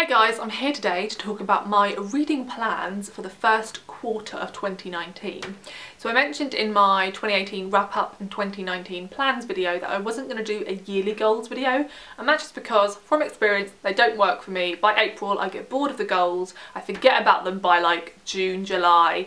Hi guys, I'm here today to talk about my reading plans for the first quarter of 2019. So I mentioned in my 2018 wrap up and 2019 plans video that I wasn't going to do a yearly goals video, and that's just because from experience they don't work for me. By April I get bored of the goals, I forget about them by like June, July,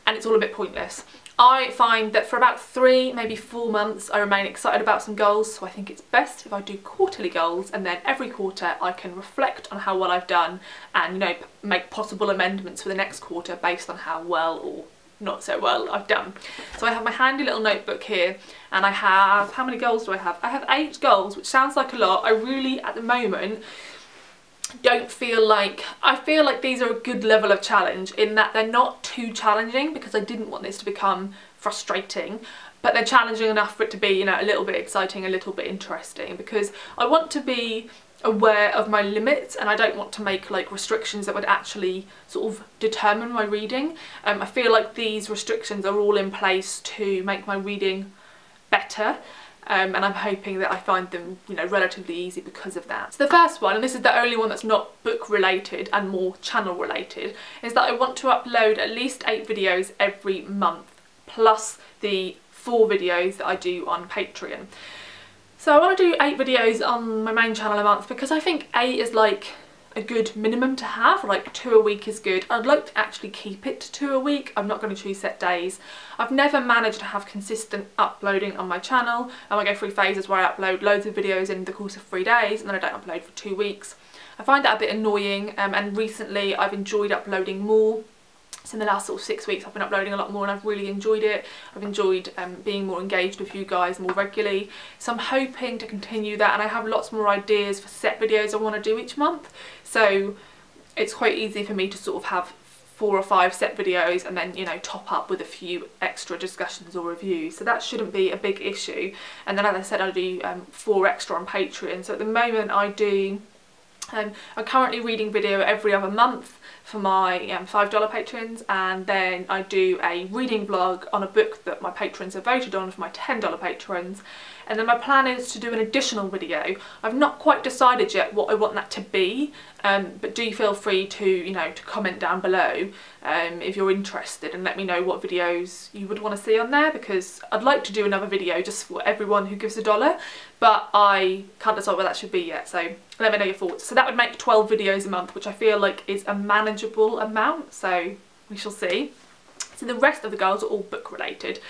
and it's all a bit pointless. I find that for about 3, maybe 4 months I remain excited about some goals, so I think it's best if I do quarterly goals, and then every quarter I can reflect on how well I've done and, you know, make possible amendments for the next quarter based on how well or not so well I've done. So I have my handy little notebook here, and I have, how many goals do I have? I have 8 goals, which sounds like a lot. I really, at the moment, don't feel like, I feel like these are a good level of challenge in that they're not too challenging, because I didn't want this to become frustrating, but they're challenging enough for it to be, you know, a little bit exciting, a little bit interesting, because I want to be aware of my limits and I don't want to make like restrictions that would actually sort of determine my reading. I feel like these restrictions are all in place to make my reading better. And I'm hoping that I find them, you know, relatively easy because of that. So the first one, and this is the only one that's not book related and more channel related, is that I want to upload at least 8 videos every month, plus the 4 videos that I do on Patreon. So I want to do 8 videos on my main channel a month because I think 8 is like a good minimum to have. Like 2 a week is good. I'd like to actually keep it to 2 a week. I'm not going to choose set days. I've never managed to have consistent uploading on my channel. I go through phases where I upload loads of videos in the course of 3 days and then I don't upload for 2 weeks. I find that a bit annoying, and recently I've enjoyed uploading more. So in the last sort of 6 weeks I've been uploading a lot more and I've really enjoyed it. I've enjoyed being more engaged with you guys more regularly. So I'm hoping to continue that, and I have lots more ideas for set videos I want to do each month. So it's quite easy for me to sort of have 4 or 5 set videos and then, you know, top up with a few extra discussions or reviews. So that shouldn't be a big issue. And then, as I said, I do 4 extra on Patreon. So at the moment I do I'm currently reading video every other month for my $5 patrons, and then I do a reading vlog on a book that my patrons have voted on for my $10 patrons, and then my plan is to do an additional video. I've not quite decided yet what I want that to be, but do feel free to, you know, to comment down below if you're interested, and let me know what videos you would want to see on there, because I'd like to do another video just for everyone who gives $1, but I can't decide what that should be yet, so let me know your thoughts. So that would make 12 videos a month, which I feel like is a manageable amount, so we shall see. So the rest of the goals are all book related.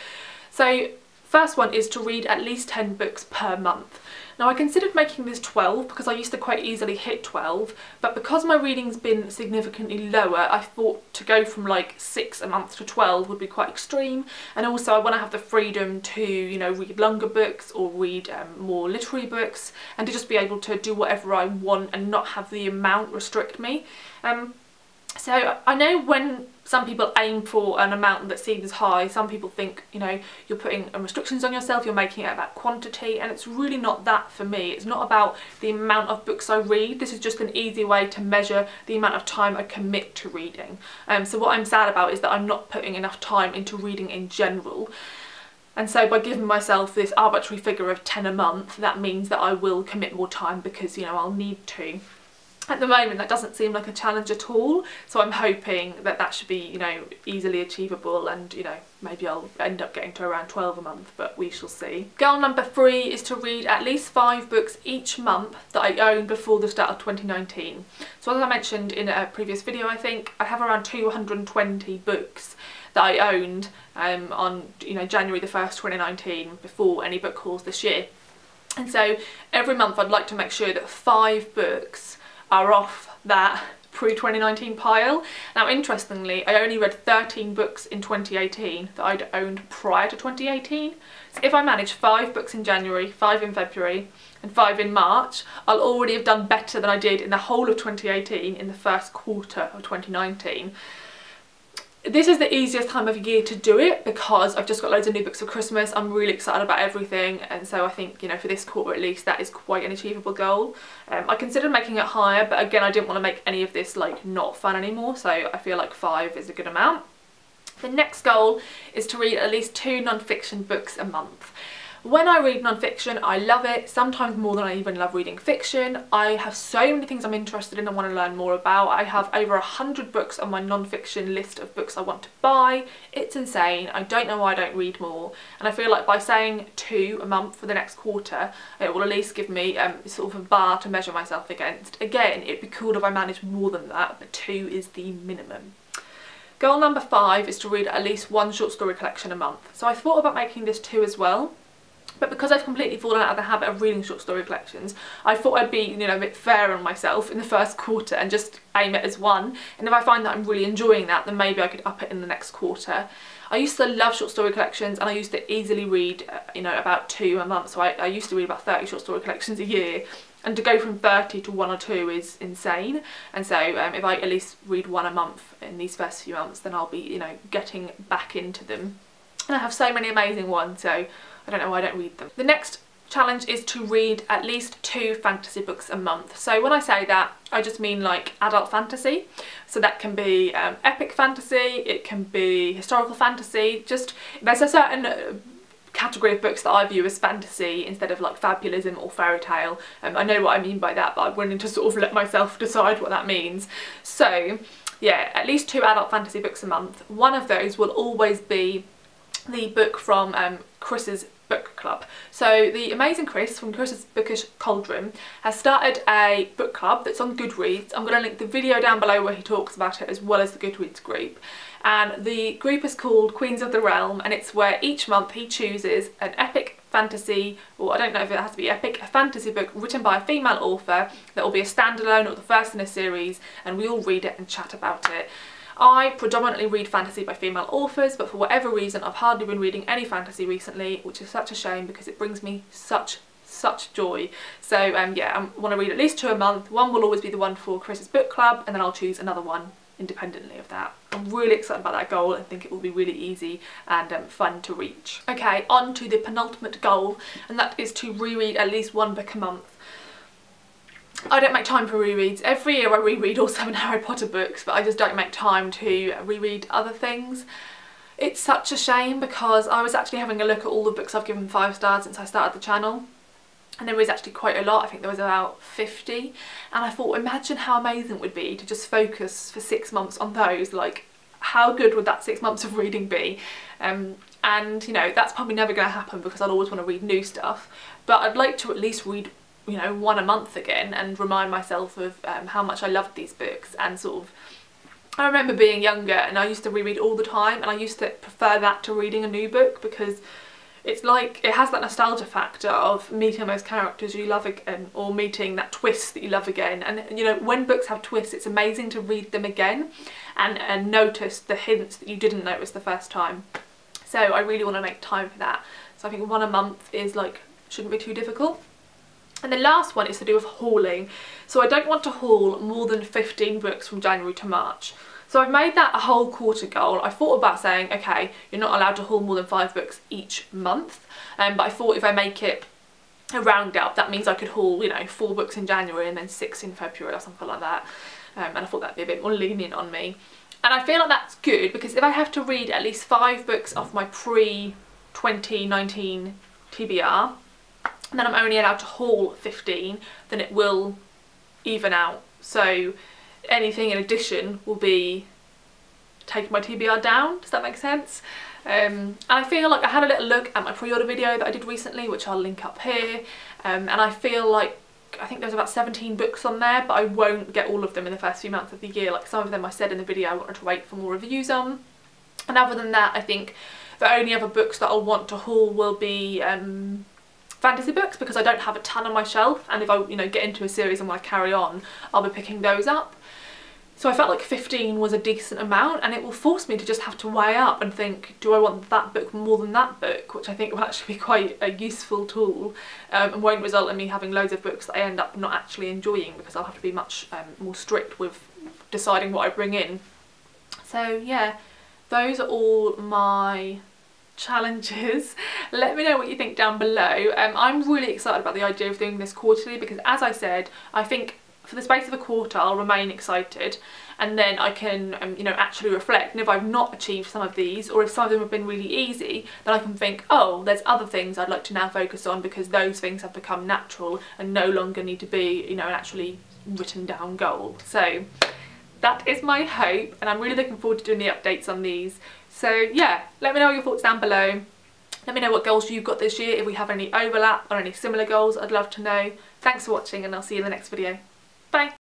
So first one is to read at least 10 books per month. Now I considered making this 12 because I used to quite easily hit 12, but because my reading's been significantly lower, I thought to go from like 6 a month to 12 would be quite extreme, and also I want to have the freedom to, you know, read longer books or read more literary books, and to just be able to do whatever I want and not have the amount restrict me. So I know when some people aim for an amount that seems high, some people think, you know, you're putting restrictions on yourself, you're making it about quantity, and it's really not that for me. It's not about the amount of books I read. This is just an easy way to measure the amount of time I commit to reading. So what I'm sad about is that I'm not putting enough time into reading in general. And so by giving myself this arbitrary figure of 10 a month, that means that I will commit more time because, you know, I'll need to. At the moment that doesn't seem like a challenge at all, so I'm hoping that that should be, you know, easily achievable, and, you know, maybe I'll end up getting to around 12 a month, but we shall see. Goal number 3 is to read at least 5 books each month that I own before the start of 2019. So as I mentioned in a previous video, I think I have around 220 books that I owned on, you know, January the 1st, 2019, before any book hauls this year. And so every month I'd like to make sure that 5 books are off that pre-2019 pile. Now interestingly, I only read 13 books in 2018 that I'd owned prior to 2018. So if I manage 5 books in January, 5 in February and 5 in March, I'll already have done better than I did in the whole of 2018 in the first quarter of 2019. This is the easiest time of year to do it because I've just got loads of new books for Christmas. I'm really excited about everything, and so I think, you know, for this quarter at least, that is quite an achievable goal. I considered making it higher, but again, I didn't want to make any of this like not fun anymore, so I feel like 5 is a good amount. The next goal is to read at least 2 non-fiction books a month. When I read non-fiction, I love it, sometimes more than I even love reading fiction. I have so many things I'm interested in and want to learn more about. I have over 100 books on my non-fiction list of books I want to buy. It's insane. I don't know why I don't read more. And I feel like by saying 2 a month for the next quarter, it will at least give me sort of a bar to measure myself against. Again, it'd be cool if I managed more than that, but 2 is the minimum. Goal number 5 is to read at least 1 short story collection a month. So I thought about making this 2 as well. But because I've completely fallen out of the habit of reading short story collections, I thought I'd be, you know, a bit fair on myself in the first quarter and just aim it as 1. And if I find that I'm really enjoying that, then maybe I could up it in the next quarter. I used to love short story collections, and I used to easily read, you know, about 2 a month. So I used to read about 30 short story collections a year. And to go from 30 to 1 or 2 is insane. And so if I at least read 1 a month in these first few months, then I'll be, you know, getting back into them. And I have so many amazing ones, so I don't know why I don't read them. The next challenge is to read at least 2 fantasy books a month. So when I say that, I just mean like adult fantasy. So that can be epic fantasy, it can be historical fantasy, just there's a certain category of books that I view as fantasy instead of like fabulism or fairy tale. I know what I mean by that, but I'm willing to sort of let myself decide what that means. So yeah, at least 2 adult fantasy books a month. One of those will always be the book from Chris's book club. So the amazing Chris from Chris's Bookish Cauldron has started a book club that's on Goodreads. I'm going to link the video down below where he talks about it, as well as the Goodreads group. And the group is called Queens of the Realm, and it's where each month he chooses an epic fantasy, or I don't know if it has to be epic, a fantasy book written by a female author that will be a standalone or the first in a series, and we all read it and chat about it. I predominantly read fantasy by female authors, but for whatever reason I've hardly been reading any fantasy recently, which is such a shame because it brings me such joy. So yeah, I want to read at least 2 a month. One will always be the one for Chris's book club, and then I'll choose another one independently of that. I'm really excited about that goal and think it will be really easy and fun to reach. Okay, on to the penultimate goal, and that is to reread at least 1 book a month. I don't make time for rereads. Every year I reread all 7 Harry Potter books, but I just don't make time to reread other things. It's such a shame because I was actually having a look at all the books I've given 5 stars since I started the channel, and there is actually quite a lot. I think there was about 50, and I thought, imagine how amazing it would be to just focus for 6 months on those. Like, how good would that 6 months of reading be? And you know, that's probably never going to happen because I'll always want to read new stuff, but I'd like to at least read, you know, 1 a month again and remind myself of how much I loved these books. And sort of, I remember being younger and I used to reread all the time, and I used to prefer that to reading a new book because it's like, it has that nostalgia factor of meeting those characters you love again, or meeting that twist that you love again. And you know, when books have twists, it's amazing to read them again and notice the hints that you didn't notice the first time. So I really want to make time for that. So I think 1 a month is like, shouldn't be too difficult. And the last one is to do with hauling. So I don't want to haul more than 15 books from January to March. So I've made that a whole quarter goal. I thought about saying, okay, you're not allowed to haul more than 5 books each month. But I thought if I make it a round up, that means I could haul, you know, 4 books in January and then 6 in February or something like that. And I thought that'd be a bit more lenient on me. And I feel like that's good because if I have to read at least 5 books off my pre-2019 TBR, and then I'm only allowed to haul 15, then it will even out. So anything in addition will be taking my TBR down. Does that make sense? And I feel like I had a little look at my pre-order video that I did recently, which I'll link up here, and I feel like I think there's about 17 books on there, but I won't get all of them in the first few months of the year. Like some of them I said in the video I wanted to wait for more reviews on, and other than that I think the only other books that I'll want to haul will be fantasy books, because I don't have a ton on my shelf, and if I, you know, get into a series and want to carry on, I'll be picking those up. So I felt like 15 was a decent amount, and it will force me to just have to weigh up and think, do I want that book more than that book, which I think will actually be quite a useful tool, and won't result in me having loads of books that I end up not actually enjoying, because I'll have to be much more strict with deciding what I bring in. So yeah, those are all my challenges. Let me know what you think down below. I'm really excited about the idea of doing this quarterly because, as I said, I think for the space of a quarter I'll remain excited, and then I can you know, actually reflect, and if I've not achieved some of these, or if some of them have been really easy, then I can think, oh, there's other things I'd like to now focus on because those things have become natural and no longer need to be, you know, an actually written down goal. So that is my hope, and I'm really looking forward to doing the updates on these. So yeah, let me know your thoughts down below. Let me know what goals you've got this year, if we have any overlap or any similar goals. I'd love to know. Thanks for watching, and I'll see you in the next video. Bye!